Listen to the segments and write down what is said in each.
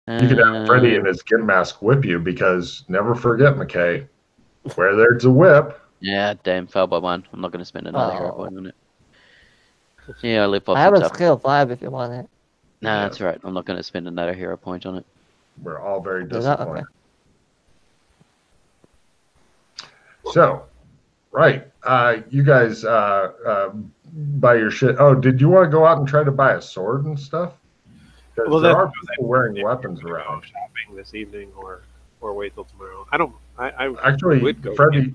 You could have Freddy in his gimp mask whip you because never forget, McKay, where there's a whip. Yeah, damn, fail by one. I'm not going to spend another hero point on it. Yeah, I live off I have some a stuff. skill 5 if you want it. Nah, that's right. I'm not going to spend another hero point on it. We're all very You're not? disappointed. So, right. You guys buy your shit. Oh, did you want to go out and try to buy a sword and stuff? Because Well, there are people wearing weapons go around. shopping this evening or wait till tomorrow. I don't. I Actually, would go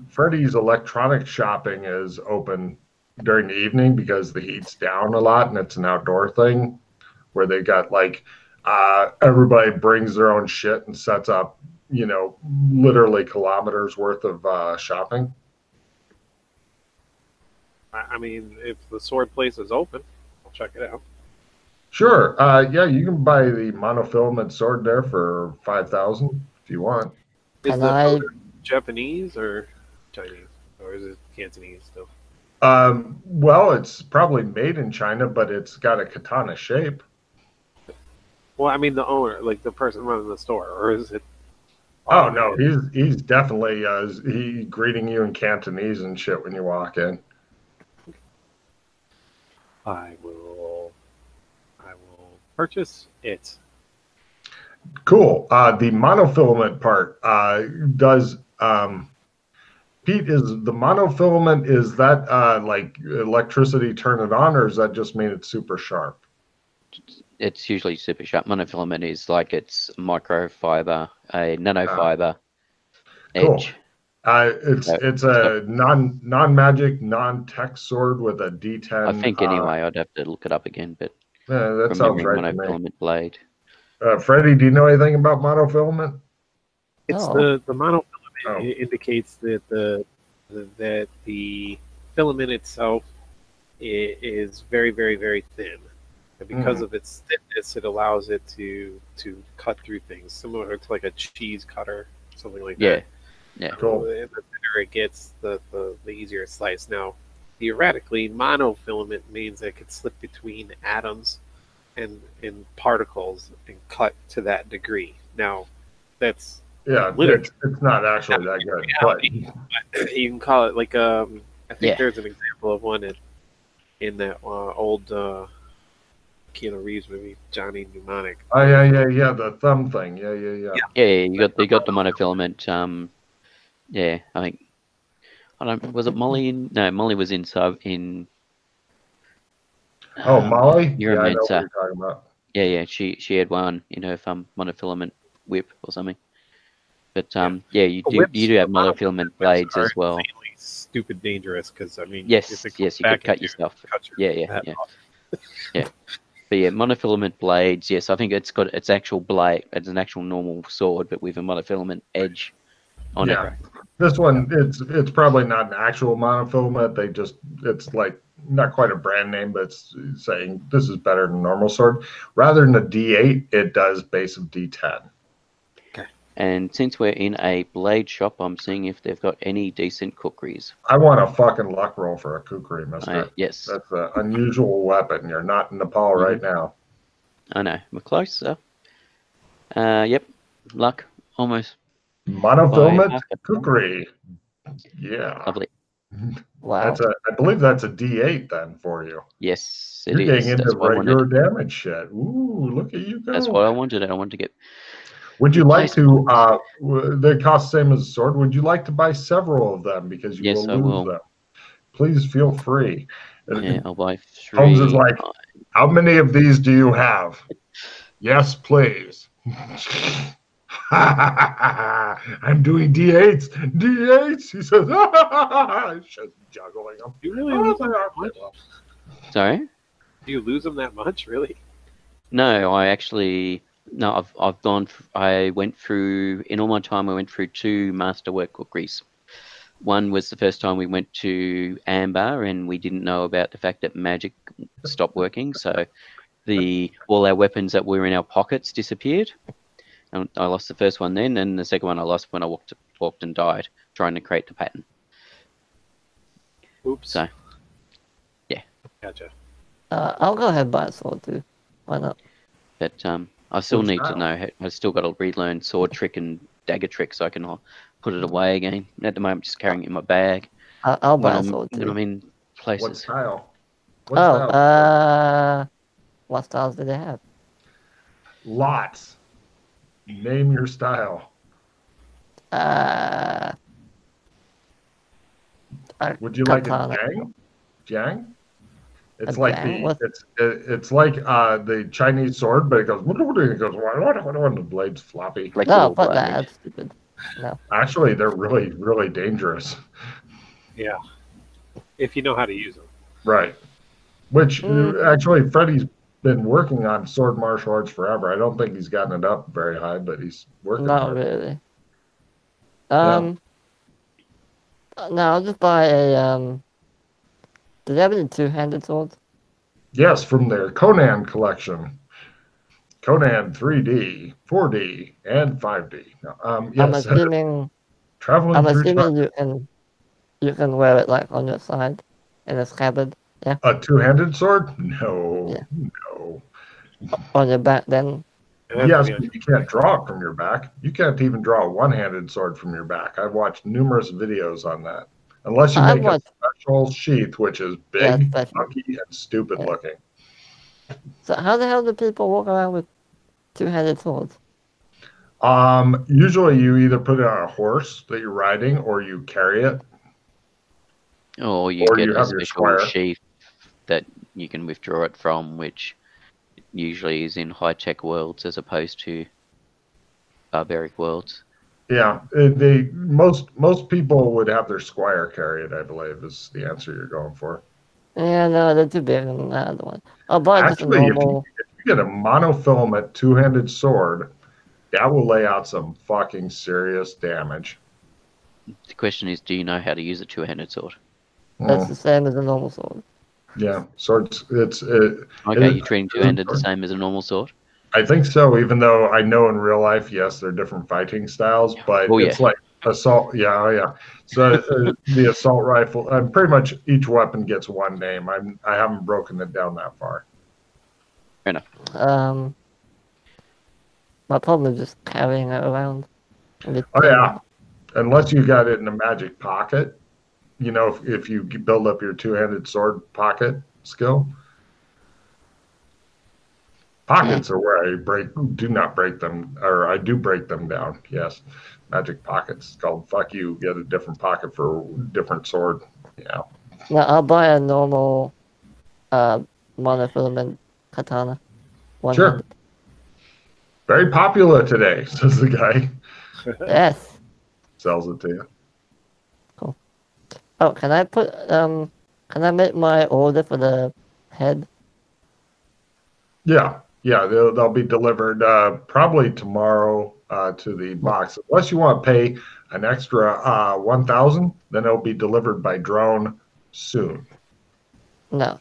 Freddy's electronic shopping is open during the evening because the heat's down a lot and it's an outdoor thing where they got like everybody brings their own shit and sets up, you know, literally kilometers worth of shopping. I mean, if the sword place is open, I'll check it out. Sure. Yeah, you can buy the monofilament sword there for 5,000 if you want. Is Can the I? powder Japanese or Chinese, or is it Cantonese still? Well, it's probably made in China, but it's got a katana shape. Well, I mean the owner, like the person running the store, or is it? Oh no, he's definitely he greeting you in Cantonese and shit when you walk in. I will purchase it. Cool. The monofilament part does Pete, is the monofilament, is that like electricity turn it on, or does that just mean it's super sharp? It's usually super sharp. Monofilament is like it's microfiber, a nanofiber edge. Cool. It's a non-magic, non-tech sword with a D10. I think anyway, I'd have to look it up again, but that sounds right to me. Monofilament blade. Freddie, do you know anything about monofilament? It's No. the monofilament. It indicates that the filament itself is very, very, very thin, and because of its thinness, it allows it to cut through things, similar to like a cheese cutter, something like that. Yeah. Cool. The thinner it gets, the easier it slices. Now, theoretically, monofilament means that it could slip between atoms and particles and cut to that degree. Now, that's it's not actually that good, but you can call it like I think there's an example of one in that old Keanu Reeves movie, Johnny Mnemonic. Oh yeah, the thumb thing. Yeah. You got the monofilament. Yeah, I think. I don't. Was it Molly in? No, Molly was in Oh, Molly. You're yeah, a I know what Mensa. you're talking about. Yeah. She had one in her monofilament whip or something. But you do have monofilament blades as well. Stupid dangerous because I mean yes, you could cut yourself. Yeah. But yeah, monofilament blades. Yes, I think it's got its actual blade. It's an actual normal sword, but with a monofilament edge on it. This one, it's probably not an actual monofilament. It's like not quite a brand name, but it's saying this is better than a normal sword. Rather than a D8, it does base of D10. Okay. And since we're in a blade shop, I'm seeing if they've got any decent kukris. I want a fucking luck roll for a kukri, mister. Yes. That's an unusual weapon. You're not in Nepal right now. I know. We're close, sir. Yep. Luck. Almost. Monofilament kukri. Yeah. Lovely. Wow. I believe that's a D8 then for you. Yes, You're getting into regular damage shit. Ooh, look at you go. That's what I wanted. I wanted to get. Would you like to? They cost the same as a sword. Would you like to buy several of them because you will lose them? Please feel free. Yeah, I'll buy 3. Holmes is like, how many of these do you have? Yes, please. I'm doing D8s. D8s. He says, just juggling them. You really lose them that much? Sorry? Do you lose them that much, really? No, I've gone. I went through in all my time. I went through 2 masterwork kukris. One was the first time we went to Amber, and we didn't know about the fact that magic stopped working. So all our weapons that were in our pockets disappeared. And I lost the first one then, and the second one I lost when I walked and died trying to create the pattern. Oops. So, yeah. Gotcha. I'll go ahead and buy a sword too. Why not? But I still What need to style? know. I still got to relearn sword trick and dagger trick so I can put it away again. At the moment, just carrying it in my bag I'll buy a sword when too. I'm in What places. style? What Oh, style? what styles do they have? Lots. Name your style. Uh, Would you like a katana. Jang? Jang? A It's like jang? What? it's like the Chinese sword, but it goes it goes and the blade's floppy. Like No, little fuck that. blade. That's stupid. No. Actually, they're really dangerous. Yeah, if you know how to use them. Right. Which Mm, actually Freddie's been working on sword martial arts forever. I don't think he's gotten it up very high, but he's working not hard. really. Yeah. No, I'll just buy a Do they have any two-handed swords? Yes, from their Conan collection. Conan 3D, 4D, and 5D. I'm Yes, assuming traveling I'm through time. assuming you can wear it like on your side in a scabbard. Yeah, A two-handed sword? No, yeah. no. On your back then. It has to Yes, be on but you can't draw it from your back. You can't even draw a one-handed sword from your back. I've watched numerous videos on that. Unless you I've make a watched special sheath, which is yeah, big, special. chunky, and stupid Yeah. looking. So how the hell do people walk around with two-handed swords? Usually you either put it on a horse that you're riding, or you carry it, Or you or get you a have your special square. sheath that you can withdraw it from, which usually is in high-tech worlds as opposed to barbaric worlds. Yeah, most people would have their squire carry it, I believe, is the answer you're going for. Yeah, no, they're too big on the other one. I'll buy just a Actually, normal. if you get a monofilament two-handed sword, that will lay out some fucking serious damage. The question is, do you know how to use a two-handed sword? That's the same as a normal sword. Yeah, so Okay, you're treating two-handed the same as a normal sword? I think so, even though I know in real life, yes, they're different fighting styles, but Oh, it's yeah. like assault. Yeah, oh, yeah. So the assault rifle, and pretty much each weapon gets one name. I haven't broken it down that far. Fair enough. My problem is just carrying it around. Oh yeah, unless you got it in a magic pocket. You know, if you build up your two-handed sword pocket skill. Pockets are where I do not break them, or I do break them down. Yes, magic pockets. It's called fuck you. Get a different pocket for a different sword. Yeah. No, I'll buy a normal monofilament katana. One-handed. Sure. Very popular today, says the guy. Yes. Sells it to you. Cool. Oh, can I make my order for the head? Yeah. Yeah, they'll be delivered probably tomorrow to the box. Unless you want to pay an extra 1,000, then it'll be delivered by drone soon. No.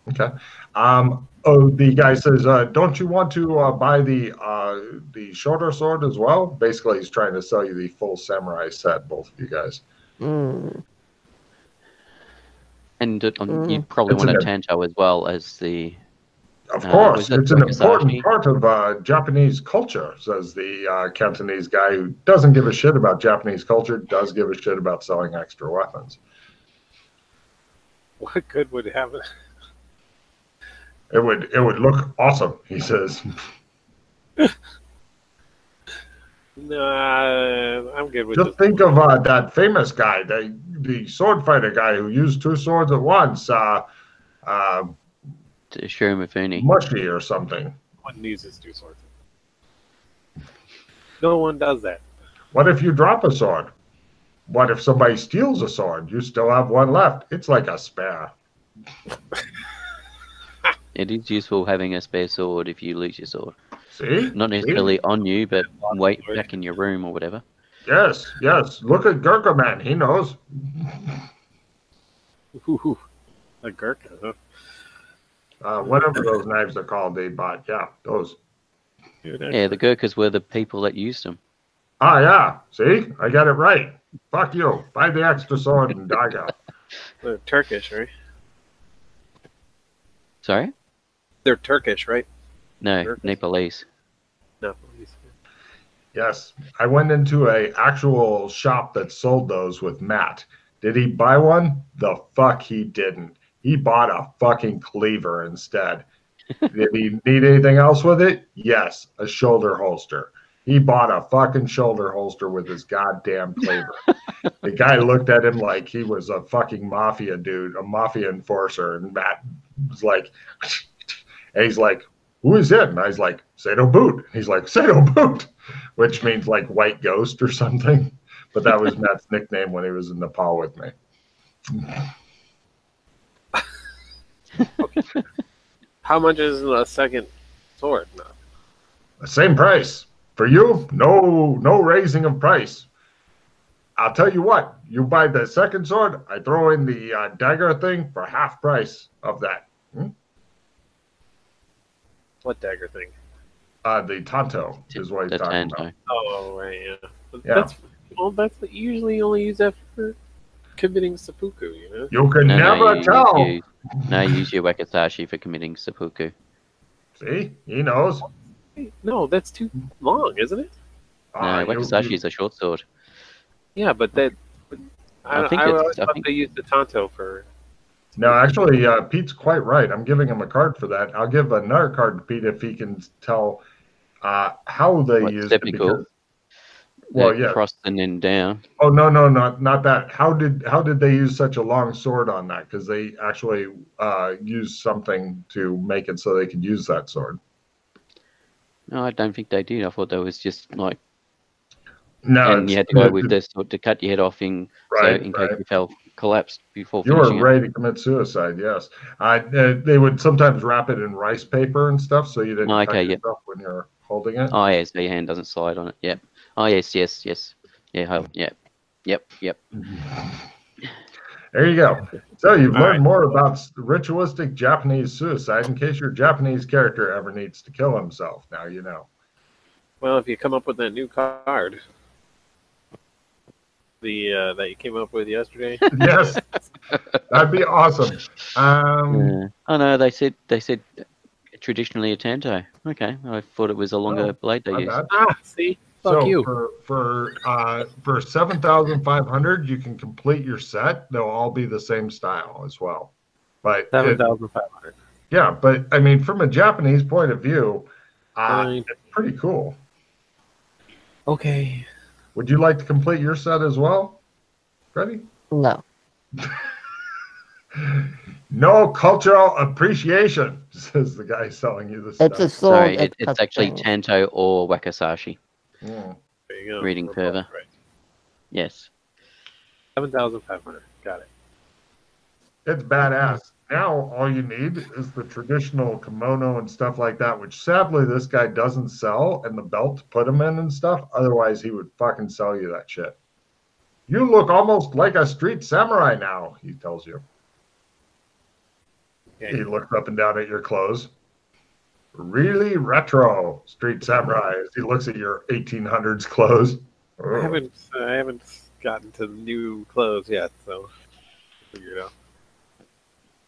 Okay. The guy says, "Don't you want to buy the shorter sword as well?" Basically, he's trying to sell you the full samurai set, both of you guys. And you'd probably want a Tanto as well as the... Of course, it's an important Wakizashi? part of Japanese culture, says the Cantonese guy who doesn't give a shit about Japanese culture, does give a shit about selling extra weapons. What good would it have? It would look awesome, he says. Nah, I'm good with Just think of that famous guy, the sword fighter guy who used two swords at once, Shirimifune. Mushy or something. No one uses two swords. No one does that. What if you drop a sword? What if somebody steals a sword? You still have one left. It's like a spare. It is useful having a spare sword if you lose your sword. See? Not necessarily on you, but back in your room or whatever. Yes. Look at Gurkha Man. He knows. Ooh, a Gurkha, huh? Whatever those knives are called, they bought. Yeah, those. Yeah, the Gurkhas were the people that used them. Ah, yeah. See? I got it right. Fuck you. Buy the extra sword and dagger. They're Turkish, right? Sorry? They're Turkish, right? No, Circus? Nepalese. No, he's- Yes, I went into a actual shop that sold those with Matt. Did he buy one? The fuck he didn't. He bought a fucking cleaver instead. Did he need anything else with it? Yes, a shoulder holster. He bought a fucking shoulder holster with his goddamn cleaver. The guy looked at him like he was a fucking mafia dude, a mafia enforcer, and Matt was like, and he's like, "Who is it?" And I was like, "Sato Boot." He's like, "Sato Boot," which means like white ghost or something. But that was Matt's nickname when he was in Nepal with me. How much is a second sword? No. Same price for you. No raising of price. I'll tell you what. You buy the second sword, I throw in the dagger thing for half price of that. What dagger thing? The Tonto is what he's The talking Tanto. about. Oh, right, yeah. Yeah. That's you usually only use that for committing seppuku, you know? You can never tell. You use your Wakizashi for committing seppuku. See, he knows. Hey, no, that's too long, isn't it? No, Wakizashi is a short sword. Yeah, but that. I think always I thought think- they used the Tonto for. No, actually, Pete's quite right. I'm giving him a card for that. I'll give another card to Pete if he can tell how they What, used it. seppuku? Because, well, The yeah. cross and then down. Oh no, not that. How did they use such a long sword on that? Because they actually used something to make it so they could use that sword. No, I don't think they did. I thought that was just like, No, and you had to go with this sword to cut your head off in Right, case right. you fell collapsed before You were finishing it. ready to commit suicide. Yes, they would sometimes wrap it in rice paper and stuff, so you didn't Oh, cut okay, yep. yourself when you're holding it. Oh yes, the hand doesn't slide on it. Yep. Oh yes. Yeah. Yep. There you go. So you've All learned right. more about ritualistic Japanese suicide in case your Japanese character ever needs to kill himself. Now you know. Well, if you come up with that new card, the that you came up with yesterday. Yes, that'd be awesome. Yeah. Oh no, they said traditionally a tanto. Okay, I thought it was a longer Oh, blade they my used. bad. See, fuck So you. for 7,500, you can complete your set. They'll all be the same style as well. But 7,500. yeah, but I mean, from a Japanese point of view, Fine. it's pretty cool. Okay. Would you like to complete your set as well, Freddie? No. No cultural appreciation, says the guy selling you the It's a stuff. sword. Sorry, that it's cuts actually things. tanto or wakizashi. Mm. There you go. Reading We're further. both right. Yes. 7,500. Got it. It's badass. Now all you need is the traditional kimono and stuff like that, which sadly this guy doesn't sell, and the belt to put him in and stuff. Otherwise, he would fucking sell you that shit. You look almost like a street samurai now, he tells you. Okay. He looks up and down at your clothes. Really retro street samurai as he looks at your 1800s clothes. I haven't gotten to the new clothes yet, so figure it out.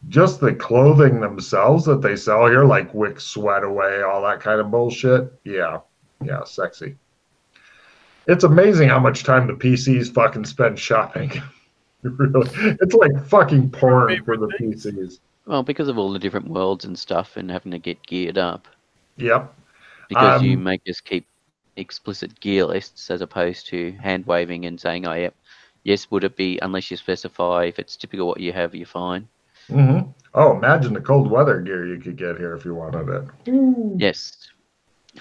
Just the clothing themselves that they sell here, like Wick Sweat Away, all that kind of bullshit. Yeah, sexy. It's amazing how much time the PCs fucking spend shopping. Really, it's like fucking porn for the PCs. Well, because of all the different worlds and stuff and having to get geared up. Yep. Because you makers keep explicit gear lists as opposed to hand waving and saying, oh, yep. Yes, would it be, unless you specify if it's typical what you have, you're fine. Mm-hmm. Oh, imagine the cold weather gear you could get here if you wanted it. Yes.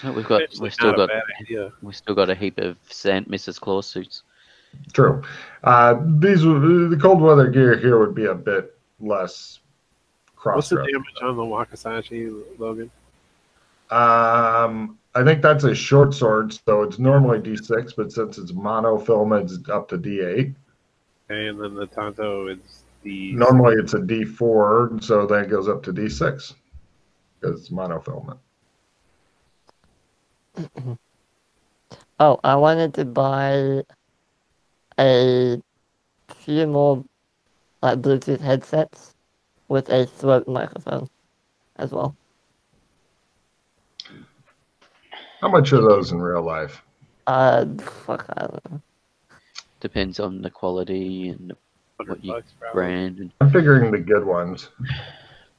Well, we've Actually, still not a got bad idea. a heap of Mrs. Claus suits. True. The cold weather gear here would be a bit less What's the cross-dressed. damage on the Wakizashi, Logan? I think that's a short sword, so it's normally D6, but since it's monofilament, it's up to D8. Okay, and then the Tonto is the. Normally it's a D4, so then it goes up to D6 because it's monofilament. Oh, I wanted to buy a few more like Bluetooth headsets with a throat microphone as well. How much are those in real life? Fuck, I don't know. Depends on the quality and what you $100 probably. brand. And I'm figuring the good ones,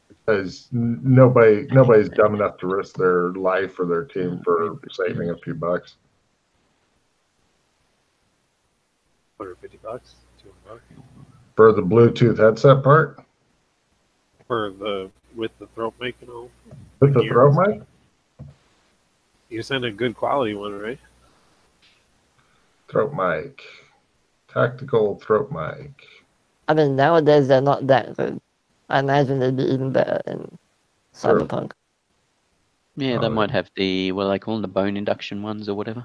because nobody's dumb enough to risk their life or their team for saving a few bucks. $150, $200 For the Bluetooth headset part, for the with the throat mic and all. with the gear. throat mic. You send a good quality one, right? Throat mic, tactical throat mic. I mean, nowadays they're not that good. I imagine they'd be even better in Sure. Cyberpunk. yeah, they Oh, might have the what do they call them, the bone induction ones or whatever.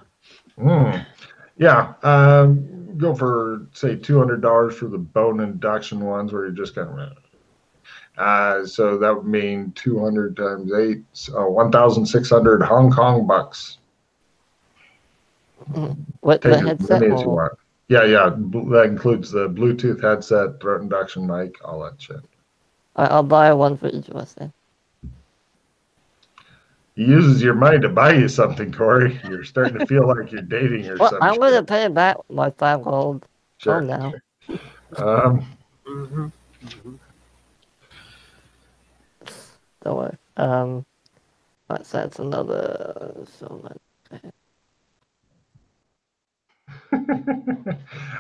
Yeah, go for say $200 for the bone induction ones, where you're just kind of. So that would mean 200 times 8, 1,600 Hong Kong bucks. What, Take the as headset many as you or want. Yeah, that includes the Bluetooth headset, throat induction mic, all that shit. I'll buy one for each of us then. He uses your money to buy you something, Corey. You're starting to feel like you're dating or Well, some I'm shit. gonna pay back my 5 gold. Sure. Oh, now. Mm-hmm. Don't worry. That's another so much.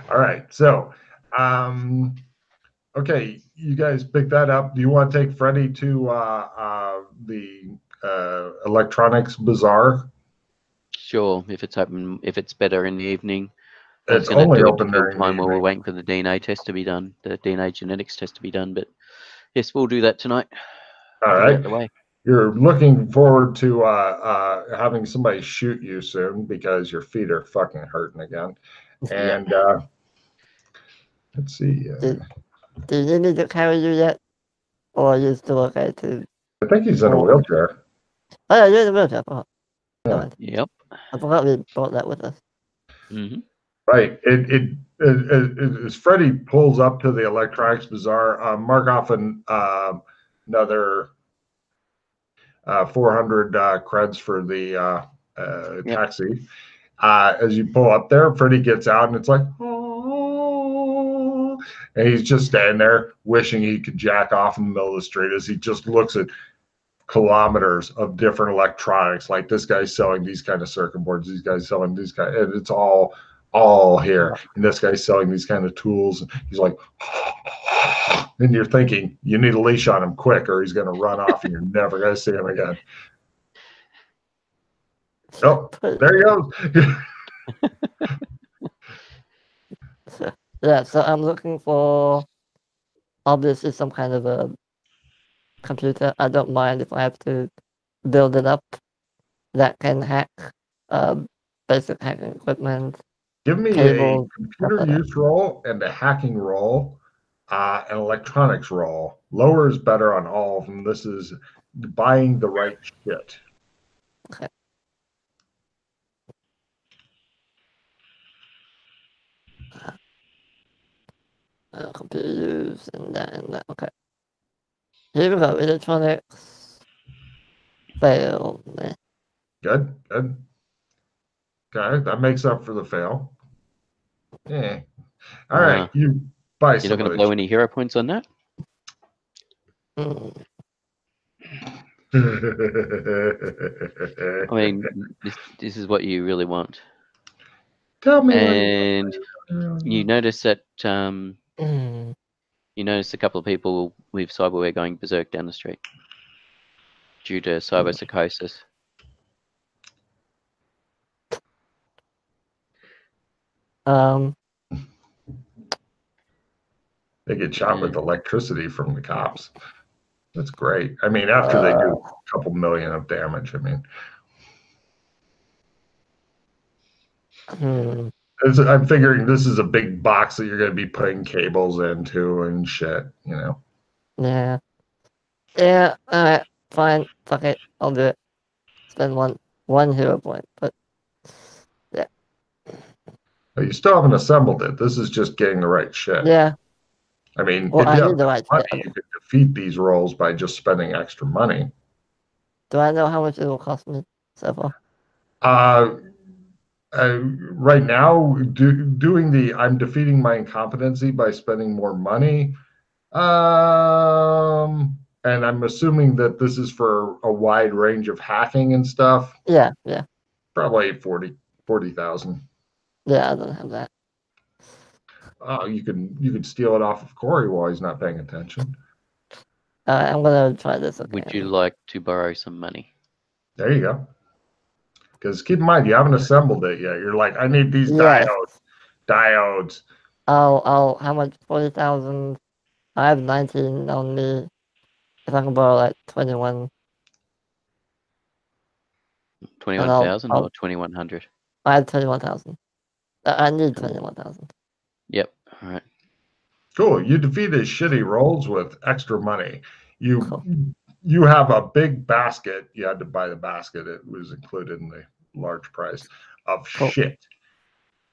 All right. So, okay, you guys pick that up. Do you want to take Freddie to the electronics bazaar? Sure, if it's open, if it's better in the evening. I was It's going to only do it open until during the time where we're evening. waiting for the DNA test to be done, the DNA genetics test to be done. But yes, we'll do that tonight. All Get it out right. the way. You're looking forward to having somebody shoot you soon because your feet are fucking hurting again. And let's see. Do you need me to carry you yet? Or are you still okay to... I think he's in a Oh. wheelchair. Oh, yeah, you're in the wheelchair. I forgot. Yeah. Never mind. Yep. I forgot we brought that with us. Mm-hmm. Right. As Freddie pulls up to the electronics bazaar, mark off another 400 creds for the Yep. taxi. As you pull up there, Freddie gets out and it's like, oh, and he's just standing there wishing he could jack off in the middle of the street as he just looks at kilometers of different electronics. Like, this guy's selling these kind of circuit boards, these guys selling these kind, and it's all here. And this guy's selling these kind of tools. He's like, and you're thinking you need a leash on him quick, or he's going to run off, and you're never going to see him again. Oh, there he goes. Yeah, so I'm looking for obviously some kind of a computer. I don't mind if I have to build it up that can hack basic hacking equipment. Give me Cable, a computer use roll and a hacking roll, an electronics roll. Lower is better on all of them. This is buying the right shit. Okay. Computer use and that. Okay. Here we go. Electronics. Fail. Good. Okay, that makes up for the fail. Yeah. All right, you buy You're some not going of to this blow any hero points on that? I mean, this is what you really want. Tell me. And you notice that Mm. you notice a couple of people with cyberware going berserk down the street due to cyberpsychosis. They get shot with electricity from the cops. That's great. I mean, after they do a couple million of damage, I mean. I'm figuring this is a big box that you're going to be putting cables into and shit, you know. Yeah. Yeah, alright, fine. Fuck it. I'll do it. Spend one hero point, but yeah. But you still haven't assembled it. This is just getting the right shit. Yeah. I mean, Well, if I you have need the right money, shit. you could defeat these rolls by just spending extra money. Do I know how much it will cost me so far? Uh, right now, doing the I'm defeating my incompetency by spending more money. And I'm assuming that this is for a wide range of hacking and stuff. Yeah. Probably 40,000. Yeah, I don't have that. Oh, you could steal it off of Corey while he's not paying attention. I'm gonna try this again. Would you like to borrow some money? There you go. Because keep in mind, you haven't assembled it yet. You're like, I need these Yes. diodes. How much? 40,000. I have 19 on me. If I can borrow like 21. 21,000 or 2,100? I have 21,000. I need 21,000. Yep. All right. Cool. You defeat his shitty rolls with extra money. Cool. You have a big basket. You had to buy the basket. It was included in the large price of shit.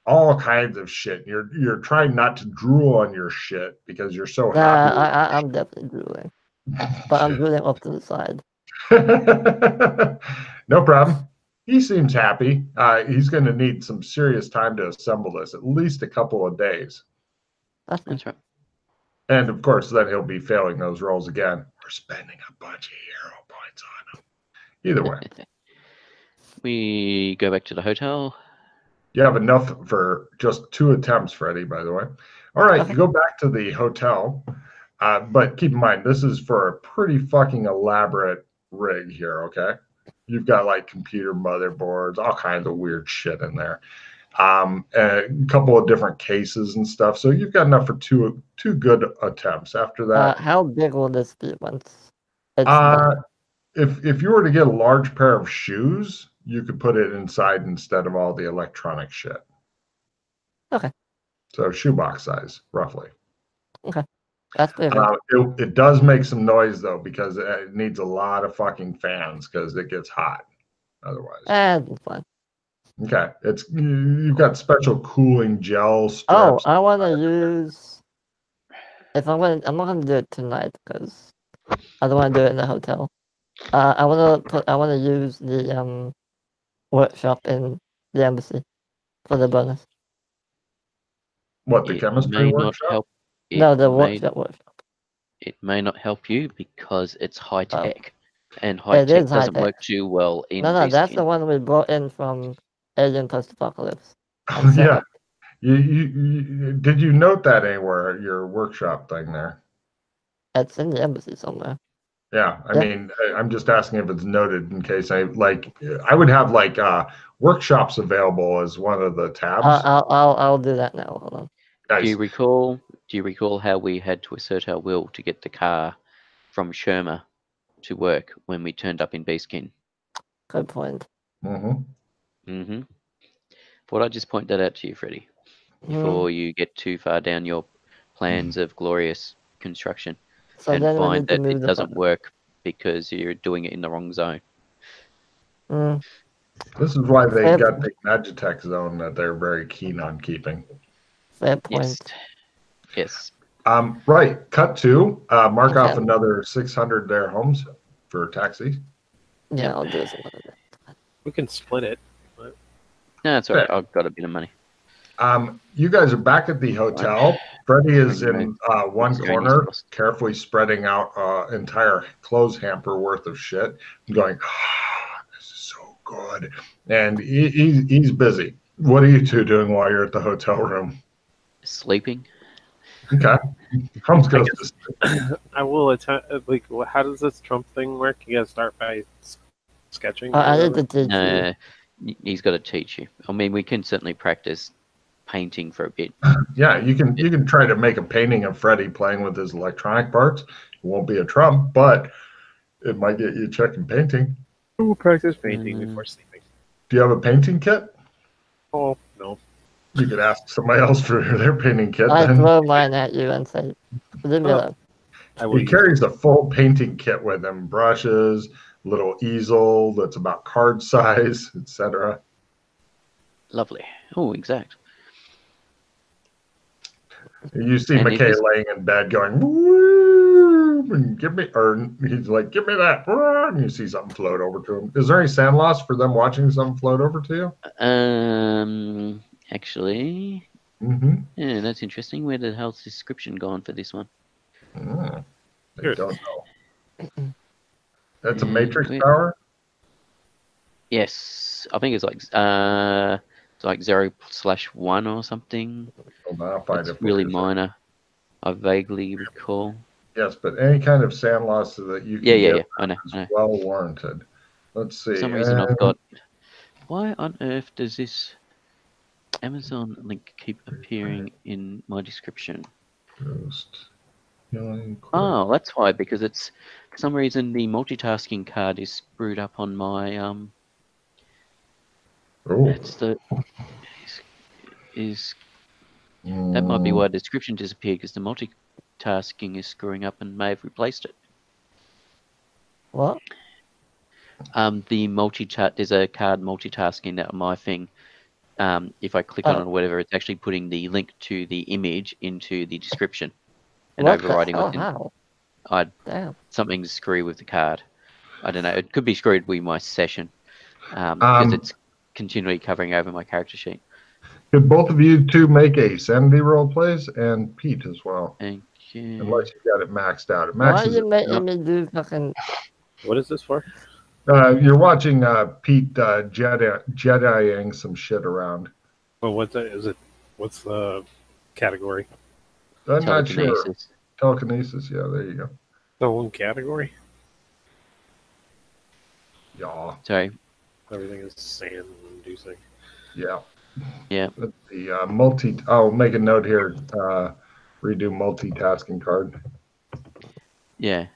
All kinds of shit. You're trying not to drool on your shit because you're so happy. I'm definitely drooling. But I'm drooling off to the side. No problem. He seems happy. He's going to need some serious time to assemble this, at least a couple of days. That's right. And of course, then he'll be failing those rolls again. We're spending a bunch of hero points on him. Either way. We go back to the hotel. You have enough for just 2 attempts, Freddie, by the way. All right, you go back to the hotel. But keep in mind, this is for a pretty fucking elaborate rig here, okay? You've got like computer motherboards, all kinds of weird shit in there. A couple of different cases and stuff. So you've got enough for two good attempts. After that, how big will this be once it's done? If you were to get a large pair of shoes, you could put it inside instead of all the electronic shit. Okay. So shoebox size, roughly. Okay. That's big. It does make some noise though because it needs a lot of fucking fans because it gets hot otherwise. That's fine. Okay, you've got special cooling gel strips. Oh, I want to use. I'm not gonna do it tonight because I don't want to do it in the hotel. I want to use the workshop in the embassy for the bonus. What, the chemistry workshop? No, the workshop. It may not help you because it's high tech, and high tech doesn't work too well in. No, that's the one we brought in from Alien Post-Apocalypse. Oh, yeah. Did you note that anywhere, your workshop thing there? It's in the embassy somewhere. Yeah, I mean, I'm just asking if it's noted in case I would have like workshops available as one of the tabs. I'll do that now. Hold on. Nice. Do you recall how we had to assert our will to get the car from Sherma to work when we turned up in Beastkin? Good point. Thought I'd just point that out to you, Freddie, before you get too far down your plans of glorious construction and find that it doesn't work because you're doing it in the wrong zone. This is why they got the Magitech zone that they're very keen on keeping. Fair point. Yes. Right. Cut to mark off another 600 their homes for taxis. Yeah, I'll do some of that. We can split it. But... No, that's all right. I've got a bit of money. You guys are back at the hotel. Freddie is in one corner, carefully spreading out entire clothes hamper worth of shit. I'm going, this is so good. And he's busy. What are you two doing while you're at the hotel room? Sleeping. Okay. Holmes goes to sleep. I will attempt. Like, how does this Trump thing work? You gotta start by sketching. I need to teach you. He's got to teach you. I mean, we can certainly practice painting for a bit. Yeah, you can try to make a painting of Freddie playing with his electronic parts. It won't be a Trump, but it might get you checking painting. We'll practice painting before sleeping. Do you have a painting kit? Oh, no. You could ask somebody else for their painting kit. I throw mine at you and say, leave me alone. He carries a full painting kit with him, brushes, little easel that's about card size, etc. Lovely. Oh, exact. You see And it McKay was laying in bed going, woo, and he's like, give me that. And you see something float over to him. Is there any sand loss for them watching something float over to you? actually, Mm-hmm. yeah, that's interesting. Where the hell's description gone for this one? I Here. don't know. That's a And matrix power? yes, I think it's like 0/1 or something. Hold on, I'll find It's it for really you. minor. I vaguely recall. Yes, but any kind of sand loss that you Yeah, can yeah, get yeah. I know. is well warranted. Let's For see. some reason, I've got. Why on earth does this Amazon link keep appearing in my description? Ghost healing quick. Oh, that's why. Because it's for some reason the multitasking card is screwed up on my Oh. It's the is that might be why the description disappeared, because the multitasking is screwing up and may have replaced it. What? The there's a card multitasking on my thing. If I click on it or whatever, it's actually putting the link to the image into the description and What the overriding hell? what's in. How? Damn. Something's screwy with the card. I don't know. It could be screwed with my session because it's continually covering over my character sheet. Could both of you two make a sanity roll, please, and Pete as well? Thank you. Unless you got it maxed out. It Why are maxes you it. making me do fucking? What is this for? You're watching Pete Jediing some shit around. Well, what is it? What's the category? I'm not sure. Telekinesis. Telekinesis, yeah, there you go. The one category? Yeah, Sorry. Everything is sand inducing. yeah. Yeah. The I'll make a note here. Redo multitasking card. Yeah.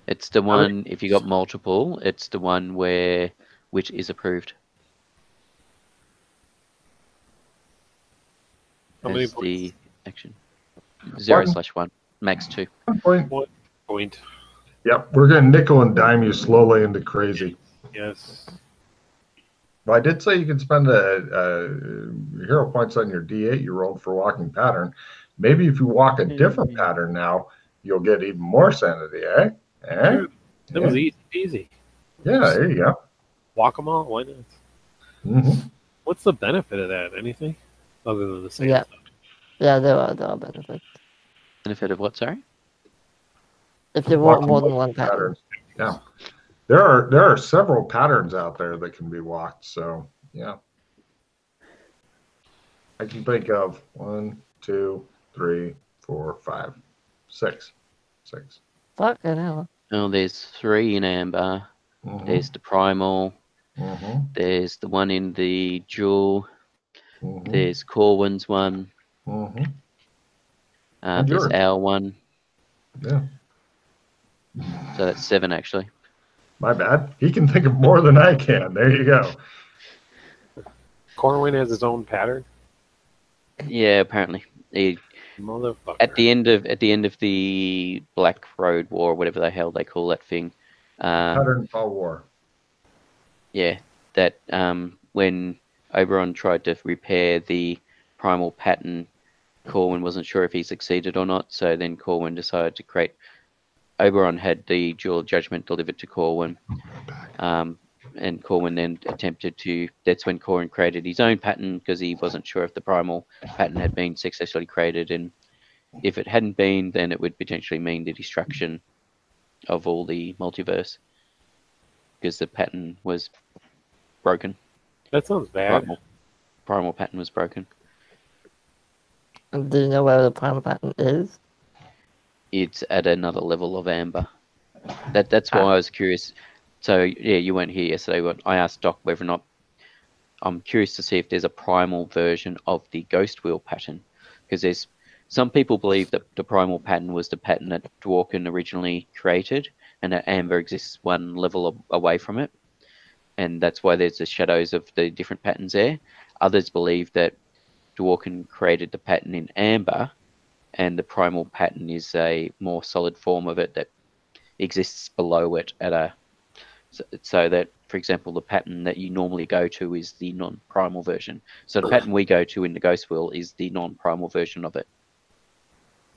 It's the one, if you got multiple, it's the one which is approved. How many As the action. 0/1. Max 2. 1 point? Yep, we're going to nickel and dime you slowly into crazy. Yes. Well, I did say you could spend a hero points on your D8 you rolled for walking pattern. Maybe if you walk a different pattern now, you'll get even more sanity, eh? Sure. That was easy. Yeah, there you go. Walk them all. Why not? Mm-hmm. What's the benefit of that? Anything other than the sand Yeah. stuff? Yeah, there are benefits. Benefit of what, sorry? If you want more than one pattern. Yeah. There are several patterns out there that can be walked, so yeah. I can think of 1, 2, 3, 4, 5, 6. 6. Fucking hell. Oh, there's 3 in amber. Mm-hmm. There's the primal. Mm-hmm. There's the one in the jewel. Mm-hmm. There's Corwin's one. Mm-hmm. There's yours. our one. Yeah. So that's 7 actually. My bad. He can think of more than I can. There you go. Corwin has his own pattern. Yeah, apparently. Motherfucker. At the end of the Black Road War, whatever the hell they call that thing. Pattern fall war. Yeah, that when Oberon tried to repair the primal pattern, Corwin wasn't sure if he succeeded or not, so then Corwin decided to create. Oberon had the Jewel of Judgment delivered to Corwin, and Corwin then attempted to. That's when Corwin created his own pattern because he wasn't sure if the primal pattern had been successfully created, and if it hadn't been, then it would potentially mean the destruction of all the multiverse because the pattern was broken. That sounds bad. Primal pattern was broken. Do you know where the primal pattern is? It's at another level of amber. That's why I was curious. So yeah, you weren't here yesterday, but I asked Doc whether or not I'm curious to see if there's a primal version of the ghost wheel pattern, because there's some people believe that the primal pattern was the pattern that Dworkin originally created, and that amber exists one level away from it, and that's why there's the shadows of the different patterns there. Others believe that Dworkin created the pattern in amber, and the primal pattern is a more solid form of it that exists below it at a So that, for example, the pattern that you normally go to is the non-primal version. So the pattern we go to in the Ghost Wheel is the non-primal version of it.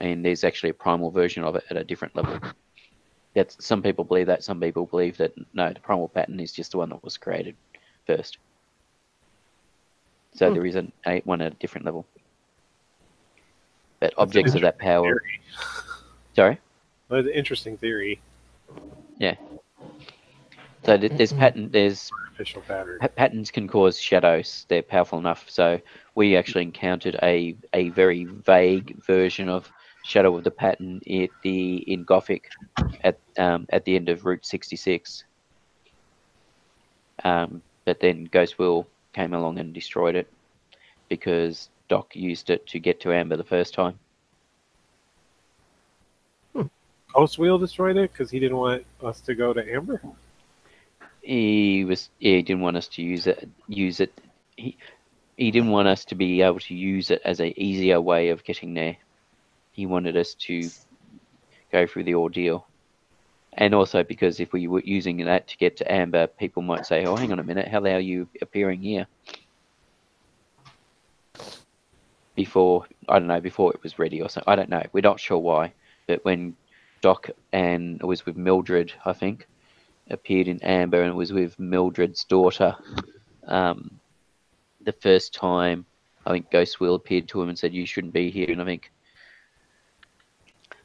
And there's actually a primal version of it at a different level. That's, some people believe that. Some people believe that no, the primal pattern is just the one that was created first. So there is one at a different level. But That's objects of that power. Theory. Sorry. That's an interesting theory. Yeah. So there's Official pattern. patterns can cause shadows. They're powerful enough. So we actually encountered a very vague version of Shadow of the Pattern in Gothic at the end of Route 66. But then Ghost Wheel came along and destroyed it because Doc used it to get to Amber the first time. Ghost Wheel destroyed it because he didn't want us to go to Amber. He didn't want us to use it. He didn't want us to be able to use it as an easier way of getting there. He wanted us to go through the ordeal. And also because if we were using that to get to Amber, people might say, oh, hang on a minute, how are you appearing here? Before it was ready or something. I don't know. We're not sure why. But when Doc and it was with Mildred, I think, appeared in Amber and it was with Mildred's daughter, the first time, I think Ghost Wheel appeared to him and said, you shouldn't be here. And I think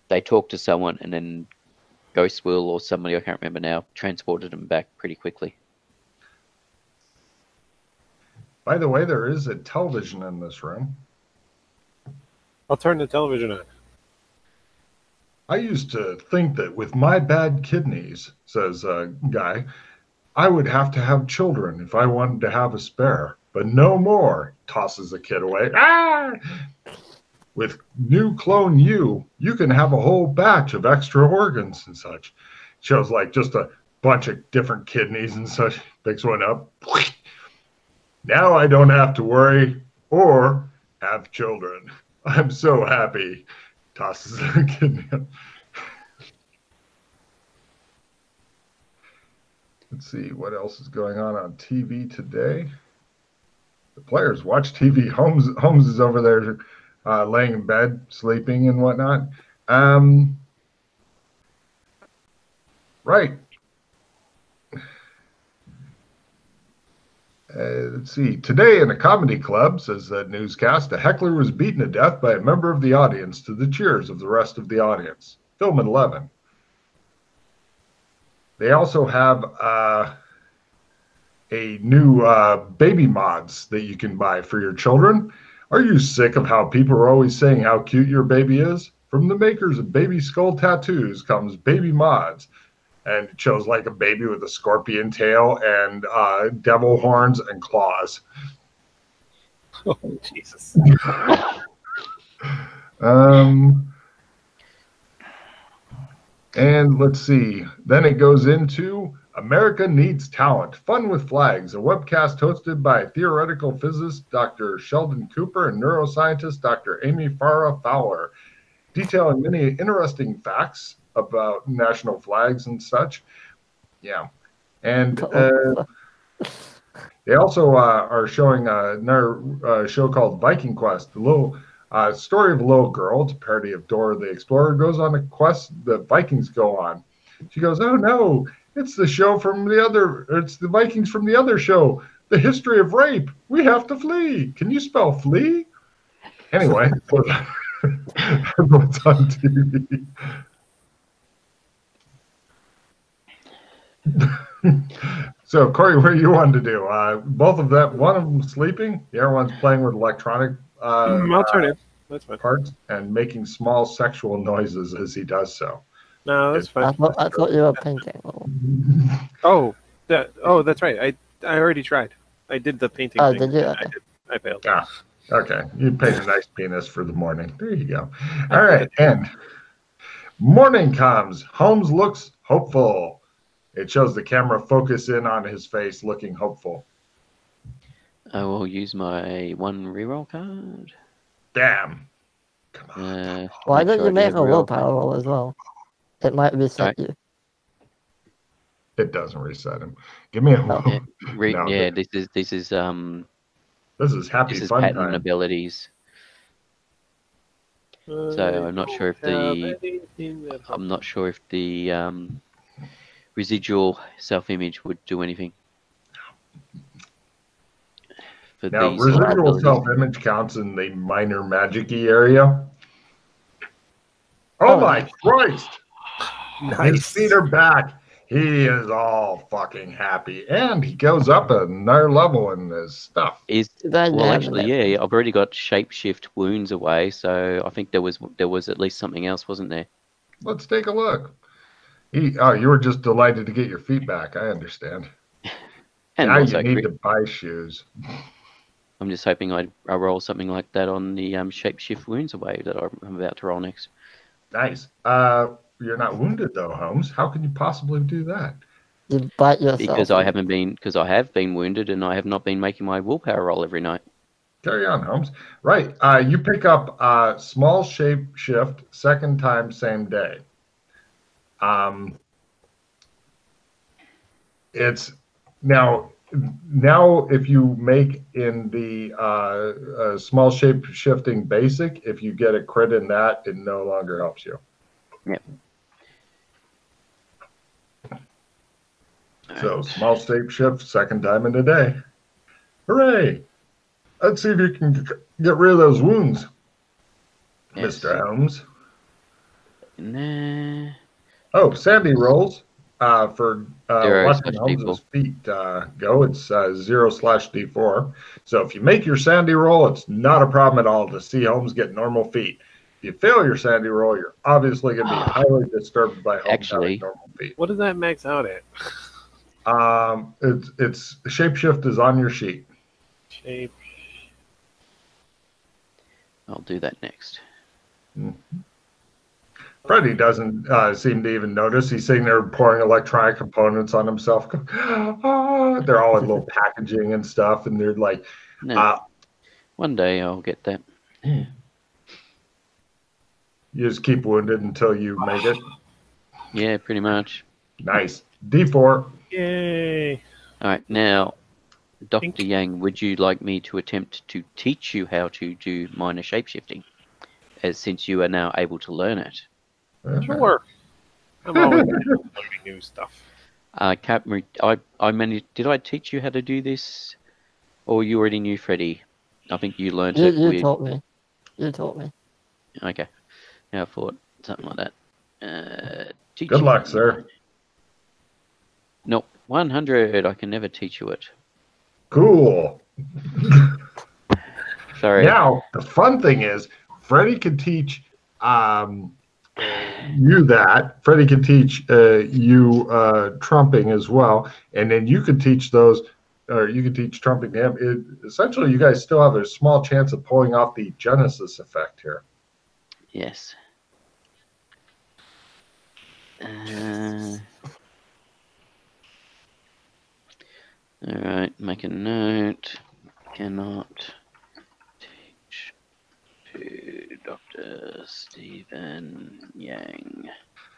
they talked to someone and then Ghost Wheel or somebody, I can't remember now, transported him back pretty quickly. By the way, there is a television in this room. I'll turn the television on. I used to think that with my bad kidneys, says a guy, I would have to have children if I wanted to have a spare. But no more, tosses a kid away. Ah! With new clone you can have a whole batch of extra organs and such. Shows like just a bunch of different kidneys and such. Picks one up. Now I don't have to worry or have children. I'm so happy. Tosses the kidney up. Let's see what else is going on TV today. The players watch TV. Holmes is over there laying in bed, sleeping and whatnot. Right. Let's see. Today in a comedy club, says the newscast, a heckler was beaten to death by a member of the audience to the cheers of the rest of the audience. Film at 11. They also have a new baby mods that you can buy for your children. Are you sick of how people are always saying how cute your baby is? From the makers of Baby Skull Tattoos comes Baby Mods. And it shows like a baby with a scorpion tail and devil horns and claws. Oh, Jesus. And let's see. Then it goes into America Needs Talent. Fun with Flags, a webcast hosted by theoretical physicist Dr. Sheldon Cooper and neuroscientist Dr. Amy Farah Fowler, detailing many interesting facts about national flags and such. Yeah. And they also are showing another show called Viking Quest, a little story of a little girl. It's a parody of Dora the Explorer, goes on a quest that Vikings go on. She goes, oh no, it's the Vikings from the other show, The History of Rape. We have to flee. Can you spell flee? Anyway, what's on TV. So, Corey, what do you want to do? Both of them, one of them sleeping, the other one's playing with electronic I'll turn it. That's fine. parts and making small sexual noises as he does so. No, that's fine. I thought you were painting. That's right. I already tried. I did the painting thing. Did you? Okay. I failed. Ah, okay. You paint a nice penis for the morning. There you go. All right, and morning comes. Holmes looks hopeful. It shows the camera focus in on his face, looking hopeful. I will use my one reroll card. Damn. Come on. Why don't you make a willpower roll as well? It might reset you. It doesn't reset him. Give me a No. no. Yeah, this is This is happy this is fun pattern time. abilities. So I'm not sure if the residual self-image would do anything for Now, these sort of residual abilities. self-image counts in the minor magic-y area. Oh my Christ! His feet are back. He is all fucking happy, and he goes up another level in his stuff. Well, actually, yeah, I've already got shapeshift wounds away, so I think there was at least something else, wasn't there? Let's take a look. You were just delighted to get your feet back. I understand. And now also you need to buy shoes. I'm just hoping I roll something like that on the shapeshift wounds away that I'm about to roll next. Nice. You're not wounded though, Holmes. How can you possibly do that? You bite yourself. Because I have been wounded and I have not been making my willpower roll every night. Carry on, Holmes. Right. You pick up small shape shift second time same day. It's now if you make in the small shape shifting basic, if you get a crit in that, it no longer helps you. Yep. So small shape shift second time in a day. Hooray! Let's see if you can get rid of those wounds, yes. Mr. Holmes. Nah. Oh, Sandy rolls for watching Holmes' feet go. It's 0/D4. So if you make your Sandy roll, it's not a problem at all to see Holmes get normal feet. If you fail your Sandy roll, you're obviously going to be highly disturbed by Holmes having normal feet. What does that max out at? It's shapeshift is on your sheet. Shape. I'll do that next. Mm-hmm. Freddy doesn't seem to even notice. He's sitting there pouring electronic components on himself. They're all in little packaging and stuff, and they're like, one day I'll get that. You just keep wounded until you make it? Yeah, pretty much. Nice. D4. Yay. All right, now, Dr. Yang, would you like me to attempt to teach you how to do minor shapeshifting, since you are now able to learn it? Sure. I'm always learning new stuff. Captain, did I teach you how to do this, or you already knew, Freddy? I think you learned it. You taught me. You taught me. Okay. Yeah, I thought something like that. Good luck, sir. Nope. 100. I can never teach you it. Cool. Sorry. Now, the fun thing is, Freddy can teach you that. Freddy can teach you trumping as well. And then you can teach those, or you can teach trumping to him. Essentially, you guys still have a small chance of pulling off the Genesis effect here. Yes. All right, make a note. Cannot teach to Dr. Stephen Yang.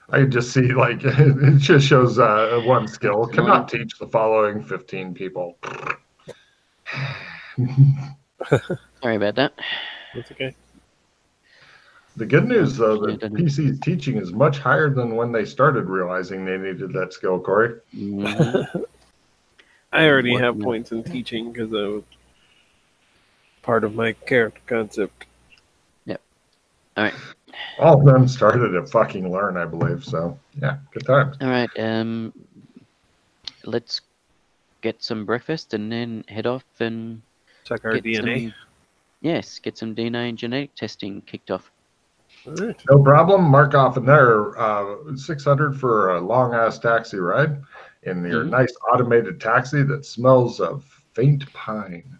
I just see, like, it just shows one skill. Cannot teach the following 15 people. Sorry about that. That's okay. The good news, though, that PC's teaching is much higher than when they started realizing they needed that skill, Corey. Mm-hmm. I already have points in teaching because of part of my character concept. Yep. All right. All of them started at fucking learn, I believe. So, yeah, good times. All right. Let's get some breakfast and then head off and check our DNA. Yes, get some DNA and genetic testing kicked off. Right. No problem. Mark off in there. 600 for a long-ass taxi ride in your nice automated taxi that smells of faint pine.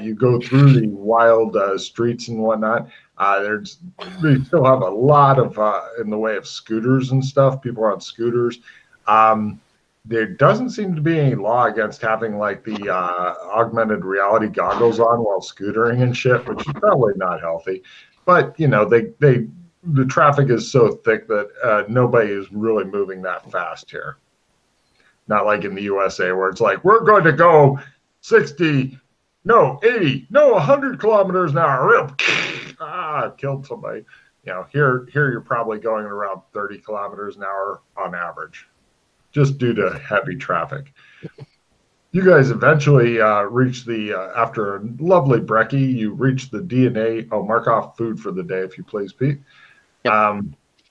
You go through the wild streets and whatnot. They still have a lot of in the way of scooters and stuff. People are on scooters. There doesn't seem to be any law against having like the augmented reality goggles on while scootering and shit, which is probably not healthy. But you know, the traffic is so thick that nobody is really moving that fast here. Not like in the USA where it's like, we're going to go 60, no, 80, no, 100 kilometers an hour. Killed somebody. Here you're probably going around 30 kilometers an hour on average, just due to heavy traffic. You guys eventually reach after a lovely brekkie, you reach the DNA. Oh, mark off food for the day, if you please, Pete. Yep.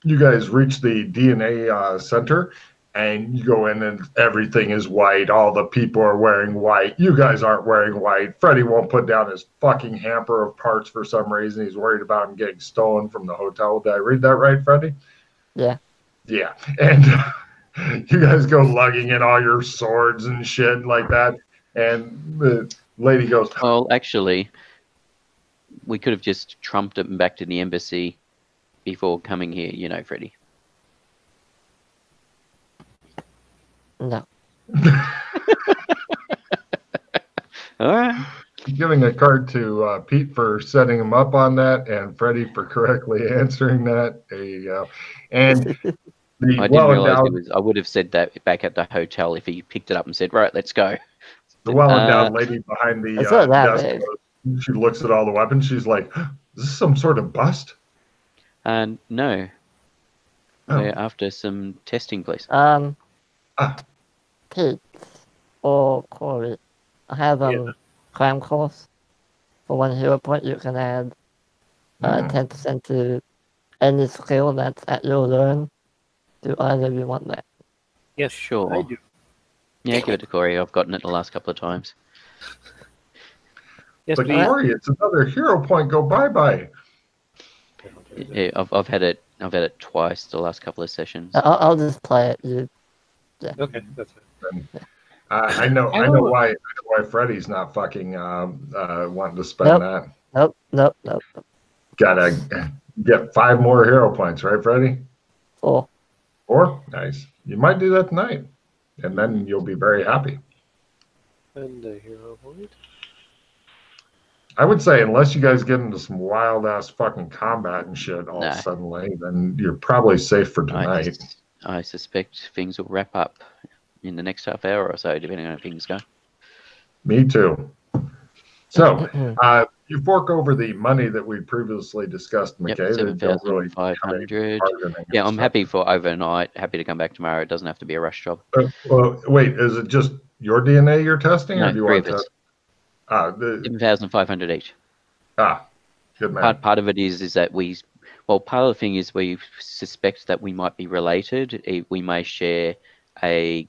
You guys reach the DNA center, and you go in, and everything is white. All the people are wearing white. You guys aren't wearing white. Freddie won't put down his fucking hamper of parts for some reason. He's worried about him getting stolen from the hotel. Did I read that right, Freddie? Yeah. Yeah. And you guys go lugging in all your swords and shit like that. And the lady goes, Well, actually, we could have just trumped it back to the embassy before coming here, you know, Freddie. No. All right. giving a card to Pete for setting him up on that, and Freddie for correctly answering that. There you go. And the I didn't realize it was. I would have said that back at the hotel if he picked it up and said, "Right, let's go." The well-endowed lady behind the It's not that desk, big. she looks at all the weapons. She's like, "Is this some sort of bust?" No. Oh. We're after some testing, please. Pete or Corey, I have cram course. For 1 hero point, you can add 10% to any skill that's at your learn. Do either of you want that? Yes, Sure. I do. Yeah, give it to Corey. I've gotten it the last couple of times. Yes, But please. Corey, it's another hero point. Go bye-bye. Yeah, I've had it. I've had it twice the last couple of sessions. I'll just play it. Yeah. Okay, that's fine. I know why Freddie's not fucking wanting to spend that. Nope. Gotta get 5 more hero points, right, Freddie? 4. 4? Nice. You might do that tonight, and then you'll be very happy. And a hero point. I would say, unless you guys get into some wild ass fucking combat and shit all Nah. suddenly, then you're probably safe for tonight. I suspect things will wrap up in the next half hour or so, depending on how things go. Me too. So, you fork over the money that we previously discussed, Yep, McKay. They don't really 7,500. bargaining Yeah, and I'm stuff. happy for overnight. Happy to come back tomorrow. It doesn't have to be a rush job. Well, wait, is it just your DNA you're testing, or No, do you 3 want of to us. test? 7,500 each. Good man. Part of it is that part of the thing is we suspect that we might be related. We may share a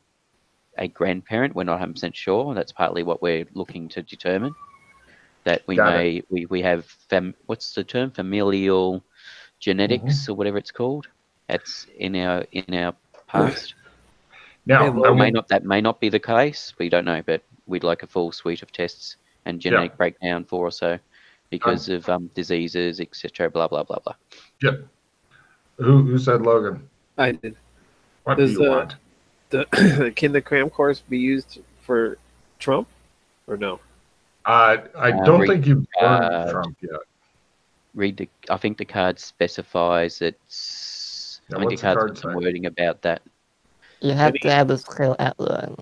grandparent. We're not 100% sure. That's partly what we're looking to determine. That we have what's the term? Familial genetics or whatever it's called. That's in our past. Now, That may not be the case. We don't know, but we'd like a full suite of tests and genetic breakdown for also because of diseases, etc. Blah blah blah blah. Yep. Who said Logan? I did. What do you want? Can the cram course be used for Trump or no? I don't think you've learned Trump yet. I think the card specifies it's. Now, I think what's the the card's card got some say? wording about that. You have to have a skill at learn.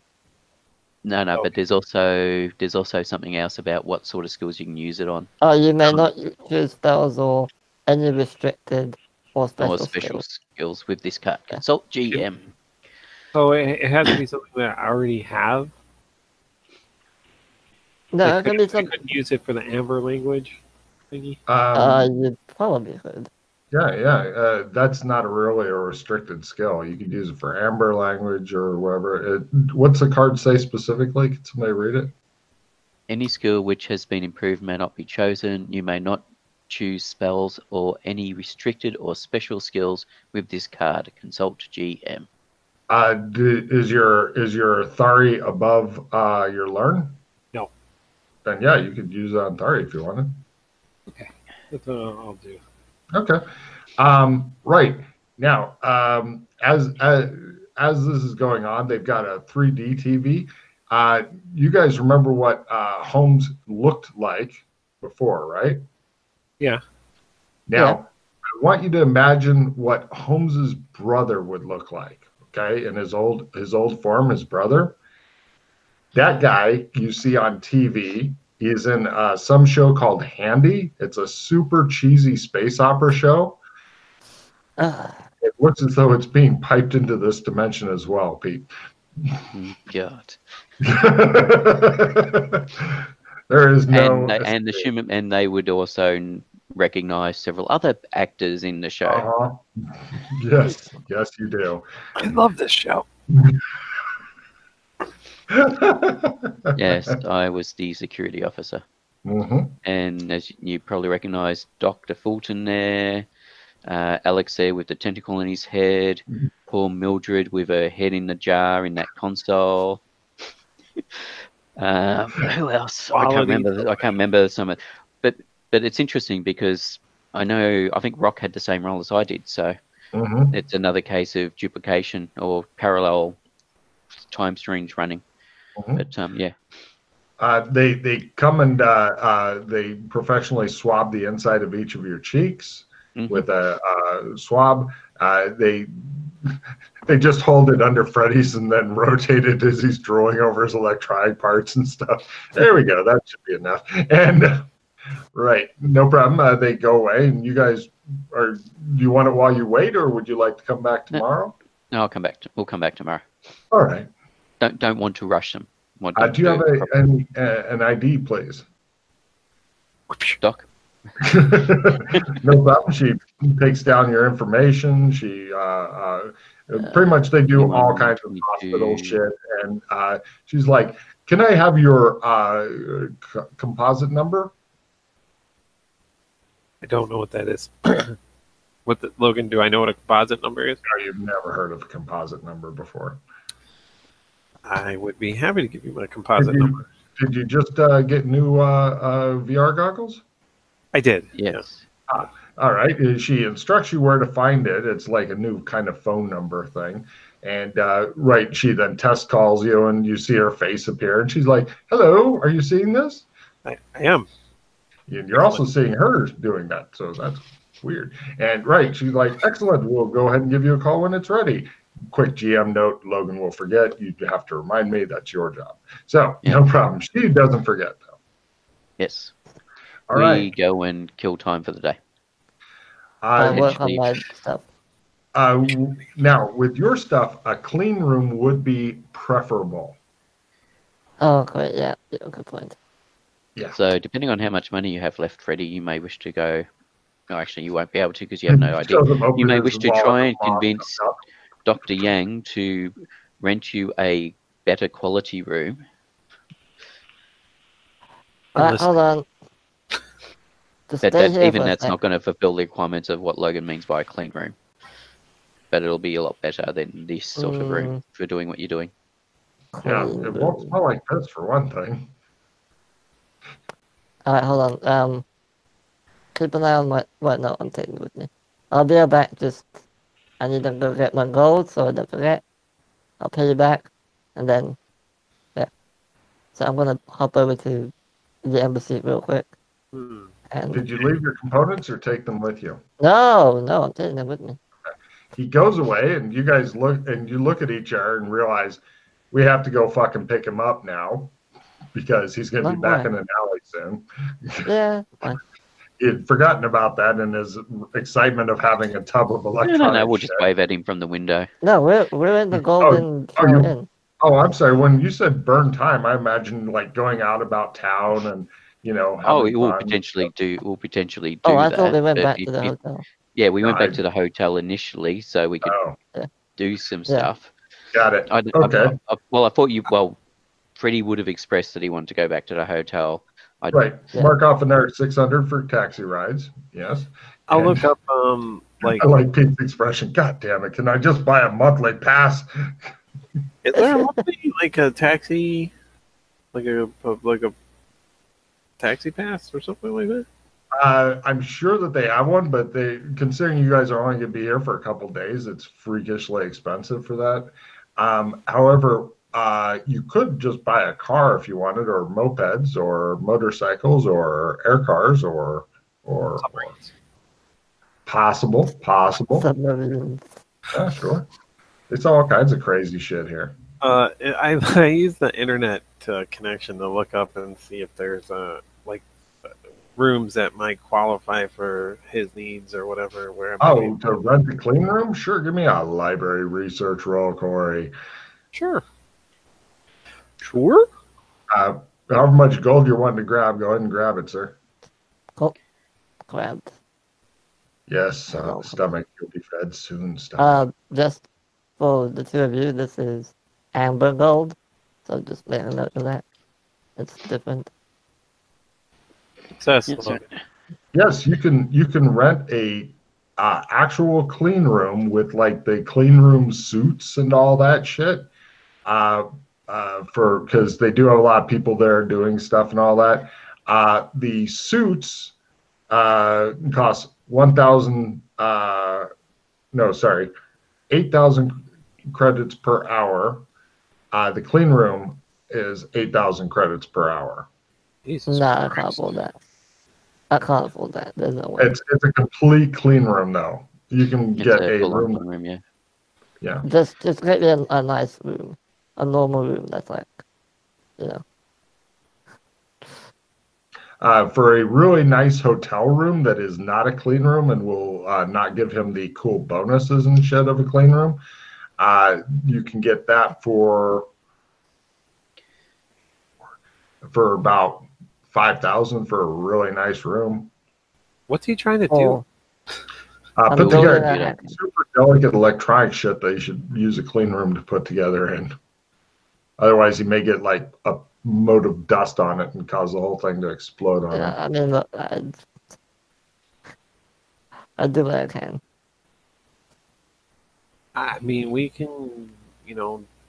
No, but there's also something else about what sort of skills you can use it on. Oh, you may not choose spells or any restricted or special skills with this card. Consult GM. Oh, it has to be something that I already have. No, it can be I couldn't use it for the Amber language thingy. You probably could. Yeah. That's not really a restricted skill. You could use it for Amber language or whatever. What's the card say specifically? Can somebody read it? Any skill which has been improved may not be chosen. You may not choose spells or any restricted or special skills with this card. Consult GM. Is your Thari above your learn? No. Then yeah, you could use it on Thari if you wanted. Okay, that's what I'll do. Okay. Right now, as this is going on, they've got a 3D TV. You guys remember what Holmes looked like before, right? Yeah. Now, I want you to imagine what Holmes's brother would look like. okay, in his old form, his brother. That guy you see on TV, he's in some show called Handy. It's a super cheesy space opera show. It looks as though it's being piped into this dimension as well, Pete. God. There is no and they would also recognize several other actors in the show. Yes, you do. I love this show. Yes, I was the security officer. And as you probably recognize, Dr. Fulton there, Alex there with the tentacle in his head, poor Mildred with her head in the jar in that console. Who else? I can't remember some of, but it's interesting because I think Rock had the same role as I did, so it's another case of duplication or parallel time streams running. But yeah. They come and they professionally swab the inside of each of your cheeks with a swab. They just hold it under Freddy's and then rotate it as he's drawing over his electronic parts and stuff. There we go. That should be enough. And right, no problem. They go away, and you guys do you want it while you wait, or would you like to come back tomorrow? No, I'll come back. We'll come back tomorrow. All right. Don't want to rush them. Do you have an ID, please? Doc? No problem. She takes down your information. She pretty much they do all kinds of hospital shit. And she's like, "Can I have your composite number?" I don't know what that is. Logan, do I know what a composite number is? No, you've never heard of a composite number before. I would be happy to give you my composite number. Did you just get new VR goggles? I did. Yes. All right. She instructs you where to find it. It's like a new kind of phone number thing. And right, she then test calls you, and you see her face appear, and she's like, "Hello, are you seeing this?" I am. And you're also seeing her doing that, so that's weird. And right, she's like, "Excellent. We'll go ahead and give you a call when it's ready." Quick GM note: Logan will forget. You have to remind me. That's your job. So no problem. She doesn't forget though. Yes. All we right. go and kill time for the day. I work on my stuff. Now, with your stuff, a clean room would be preferable. Oh, great. Yeah, good point. Yeah. So, depending on how much money you have left, Freddie, you may wish to go. No, actually, you won't be able to because you have no idea. You may wish to try and convince Dr. Yang to rent you a better quality room. Hold on. Even that's not going to fulfill the requirements of what Logan means by a clean room. But it'll be a lot better than this sort of room for doing what you're doing. Yeah, it won't smell like piss for one thing. Alright, hold on. Keep an eye on what note I'm taking with me. I'll be right back. I need to go get my gold so I don't forget. I'll pay you back. And then, yeah. So I'm going to hop over to the embassy real quick. And did you leave your components or take them with you? No, I'm taking them with me. He goes away, and you guys look at each other and realize we have to go fucking pick him up now because he's going to be back in an alley soon. Yeah, fine. He'd forgotten about that in his excitement of having a tub of electronics. No, we'll just wave at him from the window. No, we're in the golden inn. Oh, I'm sorry. When you said burn time, I imagined like going out about town and we'll potentially do. Oh, I thought we went back to the hotel. Yeah, we went back to the hotel initially, so we could do some stuff. Got it. I thought Freddie would have expressed that he wanted to go back to the hotel. Right. Yeah. Mark off another 600 for taxi rides. Yes. I'll look up I like Pete's expression. God damn it! Can I just buy a monthly pass? Is there a monthly a taxi, like a taxi pass or something like that? I'm sure that they have one, but considering you guys are only going to be here for a couple of days, it's freakishly expensive for that. However, you could just buy a car if you wanted, or mopeds, or motorcycles, or air cars, or possible. Submarines. Yeah, sure. They saw all kinds of crazy shit here. I use the internet connection to look up and see if there's like rooms that might qualify for his needs or whatever. Where I might Oh, to rent the clean room? Sure, give me a library research roll, Corey. Sure. Sure. However much gold you're wanting to grab, go ahead and grab it, sir. Cool. Grabbed. Yes, stomach. You'll be fed soon, stomach. Just for the two of you, this is amber gold. So just make a note of that. It's different. Successful. Yes, you can rent a actual clean room with like the clean room suits and all that shit. For because they do have a lot of people there doing stuff and all that. The suits cost 1,000. No, sorry, 8,000 credits per hour. The clean room is 8,000 credits per hour. Jesus Nah, I Christ. can't afford that. I can't afford that. There's no way. It's a complete clean room though. You can It's get a a full-on room. clean room, yeah. Yeah. Just get me a nice room, a normal room that's like, you know. For a really nice hotel room that is not a clean room and will not give him the cool bonuses and shit of a clean room, you can get that for about 5,000 for a really nice room. What's he trying to do? Oh, I'm Put building together a hack. super delicate electronic shit that you should use a clean room to put together in. Otherwise, you may get like a mote of dust on it and cause the whole thing to explode on Yeah, him. I mean, look, I do what I can. I mean, we can,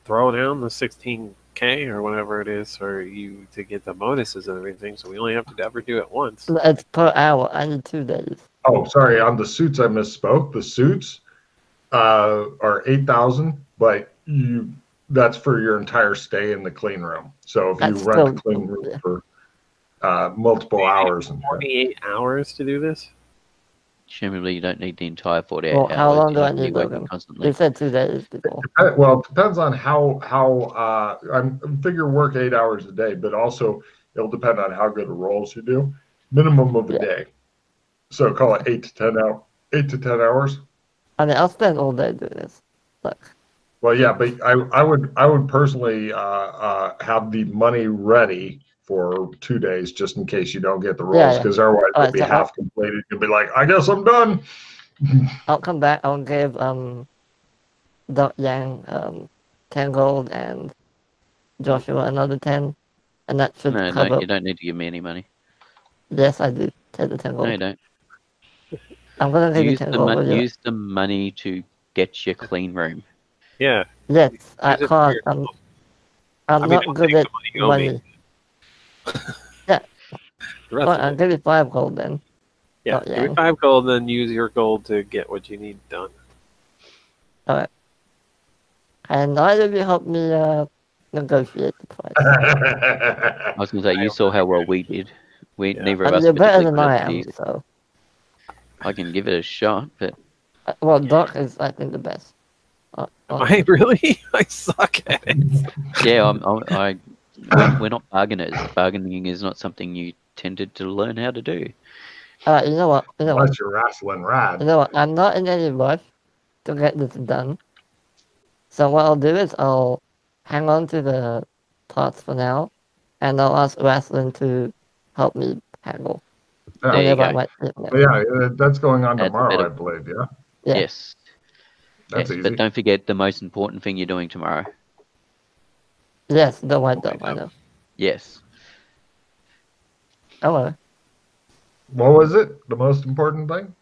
throw down the 16K or whatever it is for you to get the bonuses and everything. So we only have to ever do it once. It's per hour. I need 2 days. Oh, sorry. On the suits, I misspoke. The suits are 8,000, but that's for your entire stay in the clean room. So if you That's rent the still, clean room yeah. for multiple hours and 48 hours to do this? Presumably, you don't need the entire 48 Well, hours. how long do You I can be need, working Logan? constantly. You said 2 days before. well, it depends on how I figure work 8 hours a day, but also it'll depend on how good of rolls you do. Minimum of a day. So call it 8 to 10 hours. I mean, I'll spend all day doing this. Look, Well, yeah, but I would personally have the money ready for 2 days just in case you don't get the rolls, because otherwise it'll be so half completed. You'll be like, I guess I'm done. I'll come back. I'll give Doc Yang 10 gold and Joshua another 10, and that should No, cover. you don't need to give me any money. Yes, I do. Take the 10 gold. No, you don't. I'm gonna give you 10 gold. Use the money to get your clean room. Yeah. Yes, I Use it for can't. yourself. I'm I mean, not I'll good take at the money you owe me. money. Yeah. The rest Well, of I'll it. give you 5 gold then. Yeah, Doc give me Yang. 5 gold, then use your gold to get what you need done. Alright. And either of you help me negotiate the price. I was going to say, you saw how well we did. Neither I of mean, us you're better particularly than good I at am, these. so. I can give it a shot, but Well, Doc is, I think, the best. I really? I suck at it. yeah, we're not bargainers. Bargaining is not something you tended to learn how to do. Alright, you know what? Unless you're wrestling rad. You know what? I'm not in any rush to get this done. So what I'll do is I'll hang on to the parts for now, and I'll ask Wrestling to help me haggle. There you Whenever I go. might hit them. Yeah, that's going on That's a tomorrow, better- I believe. Yeah, Yeah. Yes. that's Yes, easy. but don't forget the most important thing you're doing tomorrow. Yes, the white dove, I know. Yes. Hello, What was it? The most important thing?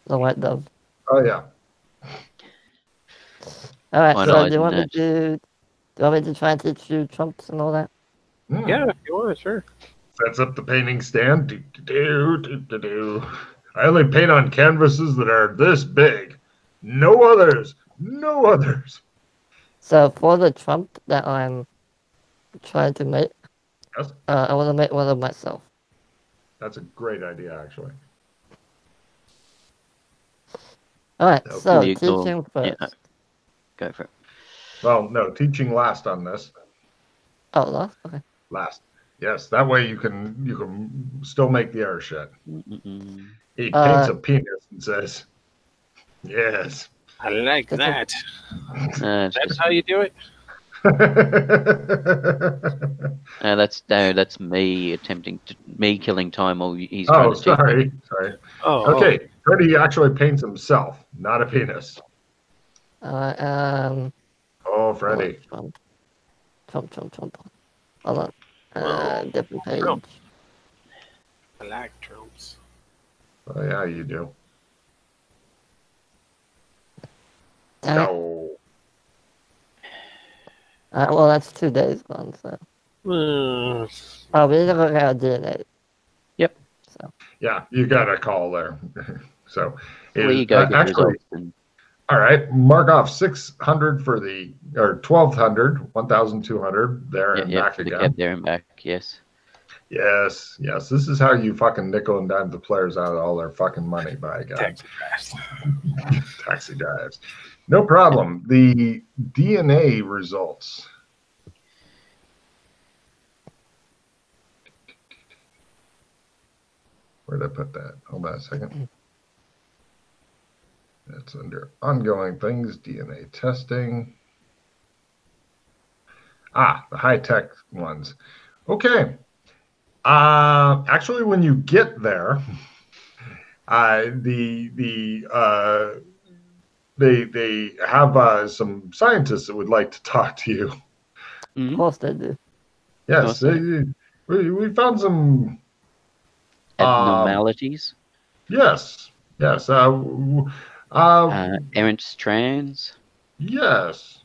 the white dove. Oh yeah. Alright, so Finalising do you want me that. to try and teach you trumps and all that? Yeah, if you want, sure. Sets up the painting stand. Do. I only paint on canvases that are this big. No others. No others. So for the trump that I'm trying to make, Yes, I want to make one of myself. that's a great idea, actually. Alright, Okay. so You go- teaching first. yeah. Go for it. Well, no, teaching last on this. Oh, lost? Okay. Last. Yes, that way you can still make the error shit. Mm-mm. He paints a penis and says, "Yes." I like That's that. It's That's just, how you do it. that's me me killing time while he's trying Oh, to teach me. sorry. Oh, Okay, Freddy actually paints himself, not a penis. Um, Oh, hold on, Freddy. Trump. Hold on. Well, Different page. Trump. I like Trumps. Oh yeah, you do. Dang it. No. Well, that's 2 days gone, so. Oh, we need to look at our DNA. Yep. So. Yeah, you got a call there. So, We go get the actually, results. And all right, mark off 600 for the, or 1200, 1200 there and yeah, back for the again. cab there and back. Yes. Yes. This is how you fucking nickel and dime the players out of all their fucking money, by God. Taxi drives. Taxi drives. No problem. The DNA results. Where did I put that? Hold on a second. That's under ongoing things, DNA testing. The high-tech ones. Okay. Actually, when you get there, they have some scientists that would like to talk to you. Of course they do. Yes, we found some Abnormalities. Yes. Errant strands. Yes.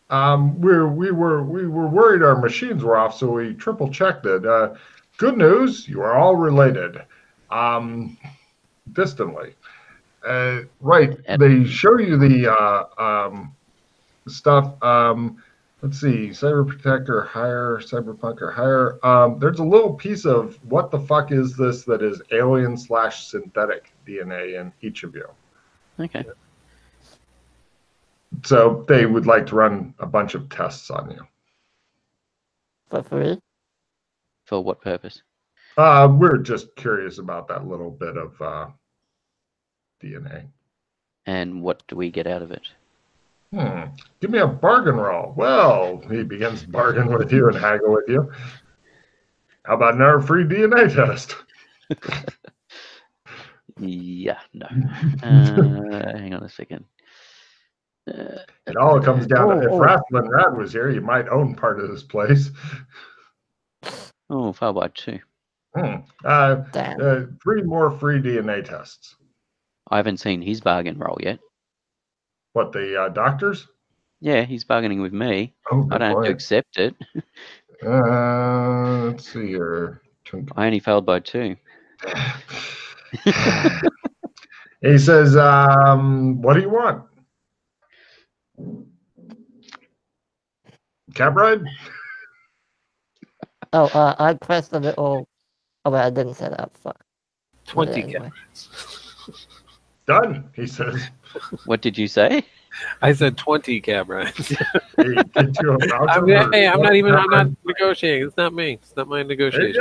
We were worried our machines were off, so we triple checked it. Good news, you are all related, distantly. Right. They show you the stuff. Let's see, Cyber Protector higher, Cyberpunker higher. There's a little piece of what the fuck is this that is alien/synthetic DNA in each of you. Okay. So they would like to run a bunch of tests on you. For free? For what purpose? We're just curious about that little bit of DNA. And what do we get out of it? Give me a bargain roll. Well, he begins to bargain with you and haggle with you. How about another free DNA test? Yeah, no. Hang on a second. It all comes down to if Rathlin Rad was here, you might own part of this place. Oh, 5x2. 3 more free DNA tests. I haven't seen his bargain roll yet. What, the doctors? Yeah, he's bargaining with me. Oh, I don't have to accept it. Let's see here. I only failed by 2. He says, what do you want? Cab ride? Oh, I pressed a little. Oh, wait, I didn't set it up. Fuck. 20 anyway. Done, he says. What did you say? I said 20 cab rides. Hey, get you a voucher I'm not negotiating. It's not me. It's not my negotiation.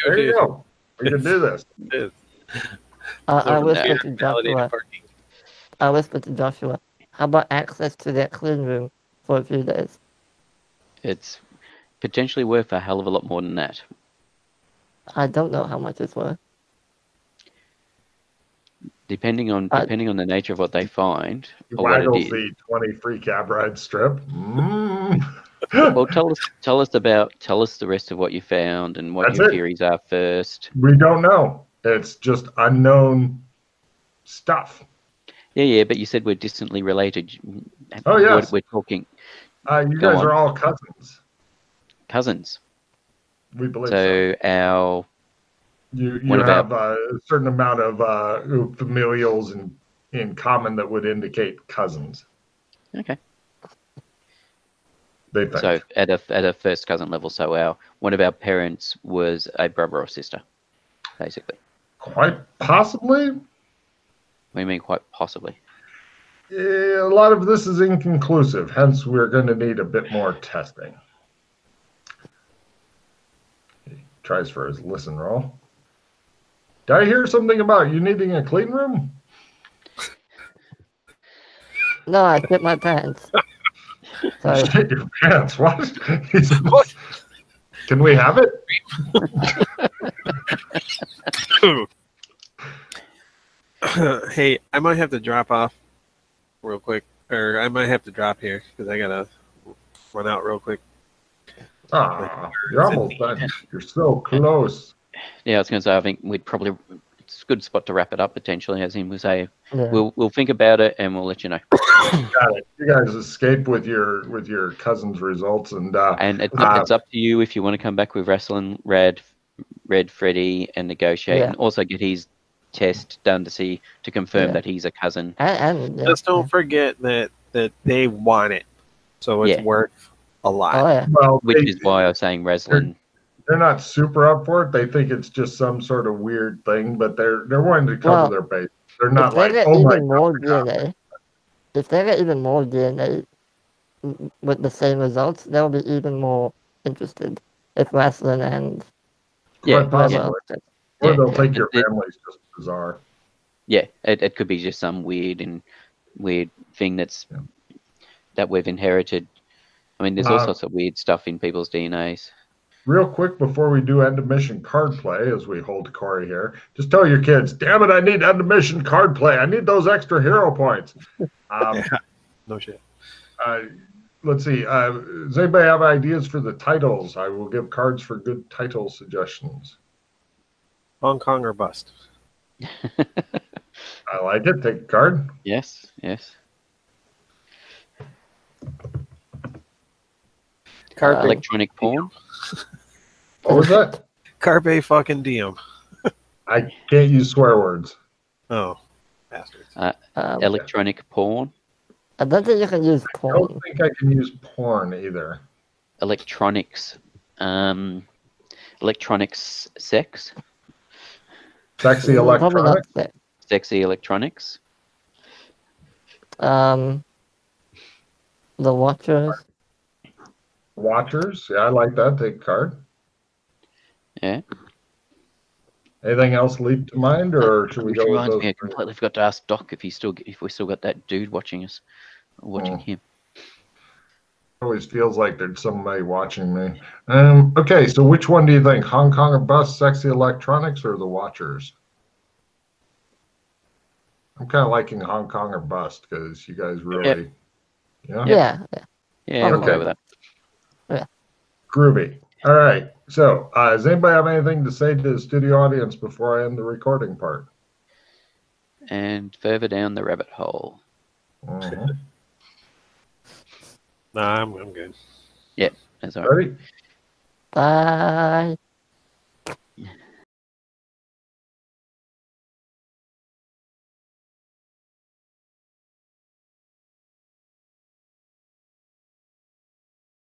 There you go. We can do this. I whispered to Joshua. How about access to that clean room for a few days? It's potentially worth a hell of a lot more than that. I don't know how much it's worth. Depending on the nature of what they find or what it is. The 20 free cab ride strip. Well, tell us the rest of what you found and what your theories are first. We don't know. It's just unknown stuff. Yeah, but you said we're distantly related. Oh, yes. We're talking. You guys are all cousins. Cousins. We believe so. You have a certain amount of familials in common that would indicate cousins. Okay. They think. So at a first cousin level, so one of our parents was a brother or sister, basically. Quite possibly. What do you mean, quite possibly? a lot of this is inconclusive, hence we're going to need a bit more testing. He tries for his listen roll. Did I hear something about you needing a clean room? No, I shit my pants. Sorry. Shit your pants. What? He said, can we have it? Hey, I might have to drop off real quick, or I might have to drop here because I gotta run out real quick. Ah, you're almost done. You're so close. Yeah, I was going to say, I think we'd probably, it's a good spot to wrap it up potentially, as in we say, Yeah. we'll think about it and we'll let you know. Got it. You guys escape with your cousin's results, and it's up to you if you want to come back with wrestling Red Freddy and negotiate, Yeah. and also get his test done to confirm that he's a cousin. And Just don't forget that they want it, so it's worth a lot. Oh, yeah. well, Which is why I was saying wrestling. they're not super up for it. They think it's just some sort of weird thing, but they're wanting to cover their base. They're not if they like, get oh my even more God. DNA, if they get even more DNA with the same results, they'll be even more interested if wrestling and Yeah, Quite whatever possibly. else. Or they'll think your family's just bizarre. Yeah, it could be just some weird thing that we've inherited. I mean, there's all sorts of weird stuff in people's DNAs. Real quick before we do end of mission card play, as we hold Corey here, just tell your kids, damn it, I need end of mission card play. I need those extra hero points. No shit. Let's see. Does anybody have ideas for the titles? I will give cards for good title suggestions. Hong Kong or bust. I like it. Take a card. Yes. Carpe, Electronic porn. What was that? Carpe fucking diem. I can't use swear words. Oh, bastards. Electronic porn. I don't think you can use I porn. don't think I can use porn either. Electronics. Electronics sex. Sexy Probably not electronic. sex. Sexy electronics. The Watchers. Watchers. Yeah, I like that. Take a card. Yeah. Anything else leap to mind, or should we Which go with reminds those? me, I completely forgot to ask Doc if we still got that dude watching us, watching him. Always feels like there's somebody watching me. Okay, so which one do you think? Hong Kong or bust, sexy electronics, or the Watchers? I'm kind of liking Hong Kong or bust because you guys really, Yeah. Yeah, we'll Okay. go with that. Yeah. Groovy. All right. So, does anybody have anything to say to the studio audience before I end the recording part? And further down the rabbit hole. Mhm. Nah, I'm good. Yeah, that's all right. Ready? Bye.